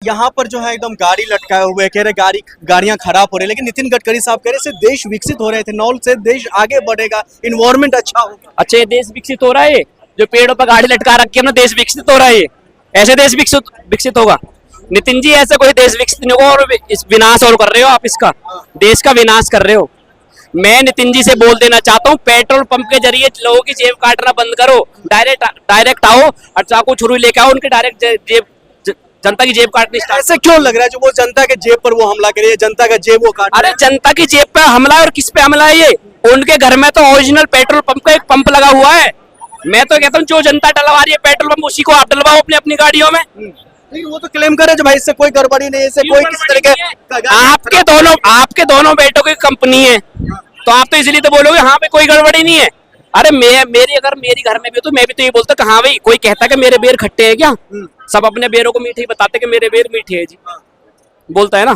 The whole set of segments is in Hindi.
यहाँ पर जो है एकदम गाड़ी लटकाए हुए कह रहे गाड़ियां खराब हो रही है, लेकिन नितिन गडकरी साहब कह रहे इससे देश विकसित हो रहे थे, इथेनॉल से देश आगे बढ़ेगा, इन्वायरमेंट अच्छा होगा। अच्छा ये देश विकसित हो रहा है, जो पेड़ों पर गाड़ी लटका रखी है ना, देश विकसित हो रहा है। ऐसे देश विकसित होगा? नितिन जी ऐसे कोई देश विकसित नहीं होगा। और इस विनाश और कर रहे हो आप, इसका देश का विनाश कर रहे हो। मैं नितिन जी से बोल देना चाहता हूँ, पेट्रोल पंप के जरिए लोगों की जेब काटना बंद करो। डायरेक्ट आओ और चाकू छुरी लेके आओ, उनके डायरेक्ट जेब जनता की जेब काटनी स्टार्ट। ऐसे क्यों लग रहा है जो वो जनता के जेब पर वो हमला करे, जनता का जेब वो काट? अरे जनता की जेब पे हमला है, और किस पे हमला है ये? उनके घर में तो ओरिजिनल पेट्रोल पंप का एक पंप लगा हुआ है। मैं तो कहता हूँ जो जनता डलवा रही है पेट्रोल पंप, उसी को आप डलवाओ अपनी अपनी गाड़ियों में। नहीं, वो तो क्लेम करे भाई इससे कोई गड़बड़ी नहीं है, इससे कोई किसी तरीके। आपके दोनों बेटों की कंपनी है, तो आप तो इसलिए तो बोलोगे हाँ भाई कोई गड़बड़ी नहीं है। अरे मेरी घर में भी तो मैं भी तो ये बोलता कि हाँ भाई, कोई कहता कि मेरे बेर खट्टे हैं क्या? सब अपने बेरों को मीठे ही बताते कि मेरे बेर मीठे हैं जी, बोलता है ना,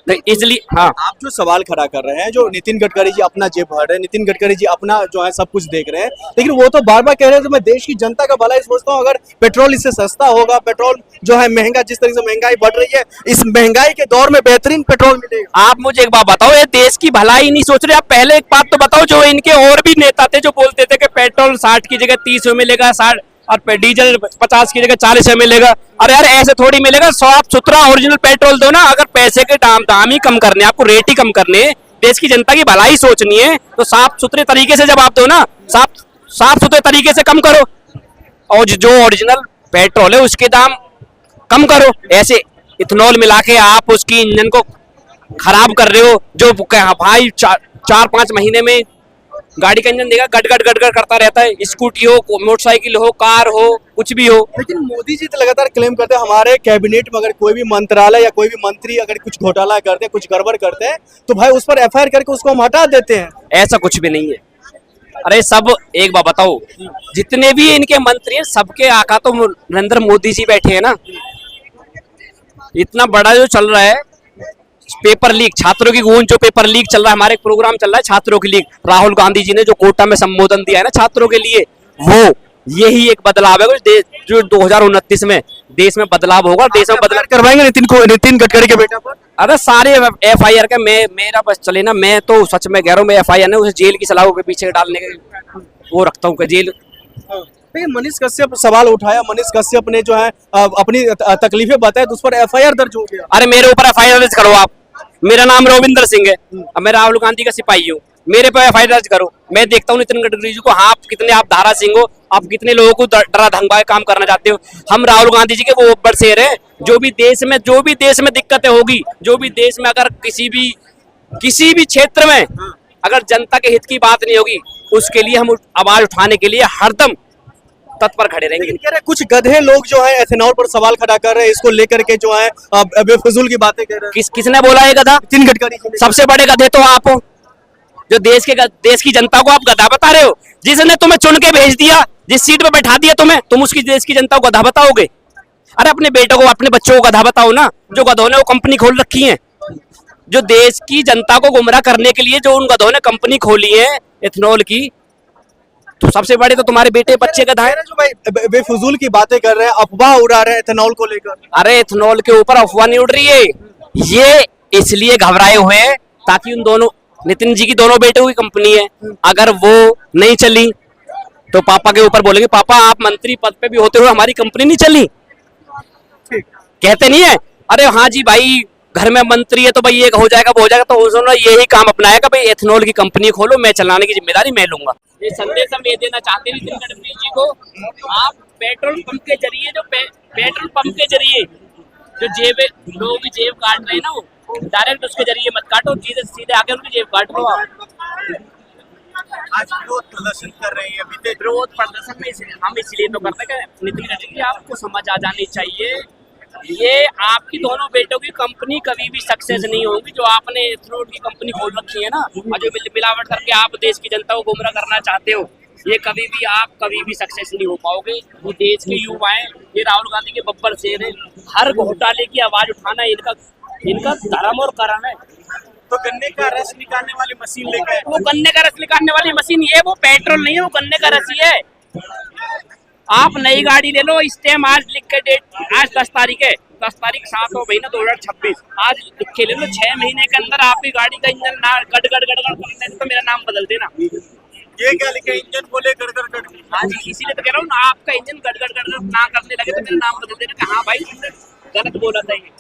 तो इसलिए। हाँ, आप जो सवाल खड़ा कर रहे हैं, जो नितिन गडकरी जी अपना जेब भर रहे हैं, नितिन गडकरी जी अपना जो है सब कुछ देख रहे हैं, लेकिन वो तो बार बार कह रहे हैं तो मैं देश की जनता का भला ही सोचता हूँ। अगर पेट्रोल इससे सस्ता होगा, पेट्रोल जो है महंगा, जिस तरीके से महंगाई बढ़ रही है, इस महंगाई के दौर में बेहतरीन पेट्रोल मिलेगा। आप मुझे एक बात बताओ, ये देश की भलाई नहीं सोच रहे आप? पहले एक बात तो बताओ, जो इनके और भी नेता थे जो बोलते थे कि पेट्रोल 60 की जगह 30 में मिलेगा, 60 और डीजल 50 की जगह 40 में मिलेगा। अरे यार ऐसे थोड़ी मिलेगा, साफ सुथरा ओरिजिनल पेट्रोल दो ना। अगर पैसे के दाम ही कम करने, आपको रेट ही कम करने, देश की जनता की भलाई सोचनी है, तो साफ सुथरे तरीके से जब आप दो ना, साफ सुथरे तरीके से कम करो, और जो ओरिजिनल पेट्रोल है उसके दाम कम करो। ऐसे इथेनॉल मिला के आप उसकी इंजन को खराब कर रहे हो। जो भाई 4-5 महीने में गाड़ी का इंजन देगा गट गट करता रहता है, स्कूटी हो, मोटरसाइकिल हो, कार हो, कुछ भी हो। लेकिन मोदी जी तो लगातार क्लेम करते हैं हमारे कैबिनेट में अगर कोई भी मंत्रालय या कोई भी मंत्री अगर कुछ घोटाला करते हैं, कुछ गड़बड़ करते हैं, तो भाई उस पर एफआईआर करके उसको हम हटा देते हैं। ऐसा कुछ भी नहीं है। अरे सब, एक बात बताओ, जितने भी इनके मंत्री हैं सबके आका तो नरेंद्र मोदी जी बैठे हैं ना। इतना बड़ा जो चल रहा है पेपर लीक, छात्रों की गूंज, जो पेपर लीक चल रहा है, हमारे एक प्रोग्राम चल रहा है छात्रों की लीक, राहुल गांधी जी ने जो कोटा में संबोधन दिया है ना छात्रों के लिए, वो यही एक बदलाव है जो 2029 में देश में बदलाव होगा। देश में बदलाव करवाएंगे नितिन गडकरी के बेटा पर। अरे सारे एफआईआर का मेरा बस चले ना, मैं तो सच में कह रहा हूँ, मैं एफआईआर ने उसे जेल की सलाखों के पीछे डालने के वो रखता हूँ कि जेल। मनीष कश्यप सवाल उठाया, मनीष कश्यप ने जो है अपनी तकलीफें बताई, तो उस पर एफआईआर दर्ज हो गया। अरे मेरे ऊपर एफआईआर दर्ज करो आप। मेरा नाम रविंदर सिंह है, अब मैं राहुल गांधी का सिपाही हूँ, मेरे पे एफआईआर दर्ज करो। मैं देखता हूँ नितिन गडकरी जी को, हाँ आप कितने आप धारा सिंह हो, आप कितने लोगों को डरा धमका के काम करना चाहते हो। हम राहुल गांधी जी के वो ऊपर शेर हैं। जो भी देश में दिक्कतें होगी, जो भी देश में अगर किसी भी क्षेत्र में अगर जनता के हित की बात नहीं होगी, उसके लिए हम आवाज उठाने के लिए हरदम तत्पर खड़े रहेंगे। कह रहे कुछ गधे लोग जो है एथेनॉल पर सवाल खड़ा कर रहे हैं, इसको लेकर के जो है बेफजूल की बातें कर रहे हैं। किसने बोला है गधा? नितिन गडकरी। सबसे बड़े गधे तो आप हो, जो देश की जनता को आप गधा बता रहे हो। जिसने तुम्हें चुन के भेज दिया, जिस सीट पे बैठा दिया तुम्हें, तुम उसकी देश की जनता को गधा बताओगे? अरे अपने बेटों को, अपने बच्चों को गधा बताओ ना। जो गधों ने वो कंपनी खोल रखी है, जो देश की जनता को गुमराह करने के लिए जो उन गधों ने कंपनी खोली है एथेनॉल की, तो सबसे बड़े तो तुम्हारे बेटे बच्चे गधा है। जो भाई बेफजूल की बातें कर रहे हैं, अफवाह उड़ा रहे हैं एथेनॉल को लेकर। अरे एथेनॉल के ऊपर अफवाह नहीं उड़ रही है, ये इसलिए घबराए हुए हैं ताकि उन दोनों नितिन जी की दोनों बेटों की कंपनी है, अगर वो नहीं चली तो पापा के ऊपर बोलेंगे पापा आप मंत्री पद पे भी होते हुए हमारी कंपनी नहीं चली। कहते नहीं है, अरे हाँ जी भाई घर में मंत्री है तो भाई ये हो जाएगा वो हो जाएगा, तो उन्होंने यही काम अपनाया कि भाई एथेनॉल की कंपनी खोलो, मैं चलाने की जिम्मेदारी मैं लूंगा। ये संदेश हम ये देना चाहते हैं नितिन गडकरी जी को, आप पेट्रोल पंप के जरिए जो लोगों की जेब काट रहे हैं ना, वो डायरेक्ट उसके जरिए मत काटो, सीधे आके उनकी जेब काट लो आप। आज विरोध प्रदर्शन कर रहे हैं, विरोध प्रदर्शन में हम इसलिए तो करते हैं कि नितिन गडकरी जी आपको समझ आ जानी चाहिए, ये आपकी दोनों बेटों की कंपनी कभी भी सक्सेस नहीं होगी। जो आपने एथेनॉल की कंपनी खोल रखी है ना, और जो मिलावट करके आप देश की जनता को गुमराह करना चाहते हो, ये कभी भी सक्सेस नहीं हो पाओगे। ये देश के युवा हैं, ये राहुल गांधी के बब्बर शेर हैं, हर घोटाले की आवाज उठाना इनका धर्म और कर्म है। तो गन्ने का रस निकालने वाली मशीन लेकर, वो गन्ने का रस निकालने वाली मशीन, ये वो पेट्रोल नहीं है, वो गन्ने का रस ही है। आप नई गाड़ी ले लो, स्टेम आज लिख के डेट, आज 10 तारीख है, 10 तारीख 7 हो महीना 2026, आज खेले लो 6 महीने के अंदर आपकी गाड़ी का इंजन ना गड़ गड़ गड़ गड़ करने तो मेरा नाम बदल देना। ये क्या लिखा है, इंजन बोले गड़। हाँ जी, इसीलिए तो कह रहा हूँ ना, आपका इंजन गड़ गड़ गड़ गड़ ना करने लगे तो मेरा नाम बदल देना कि हाँ भाई तुमने गलत बोला था ये।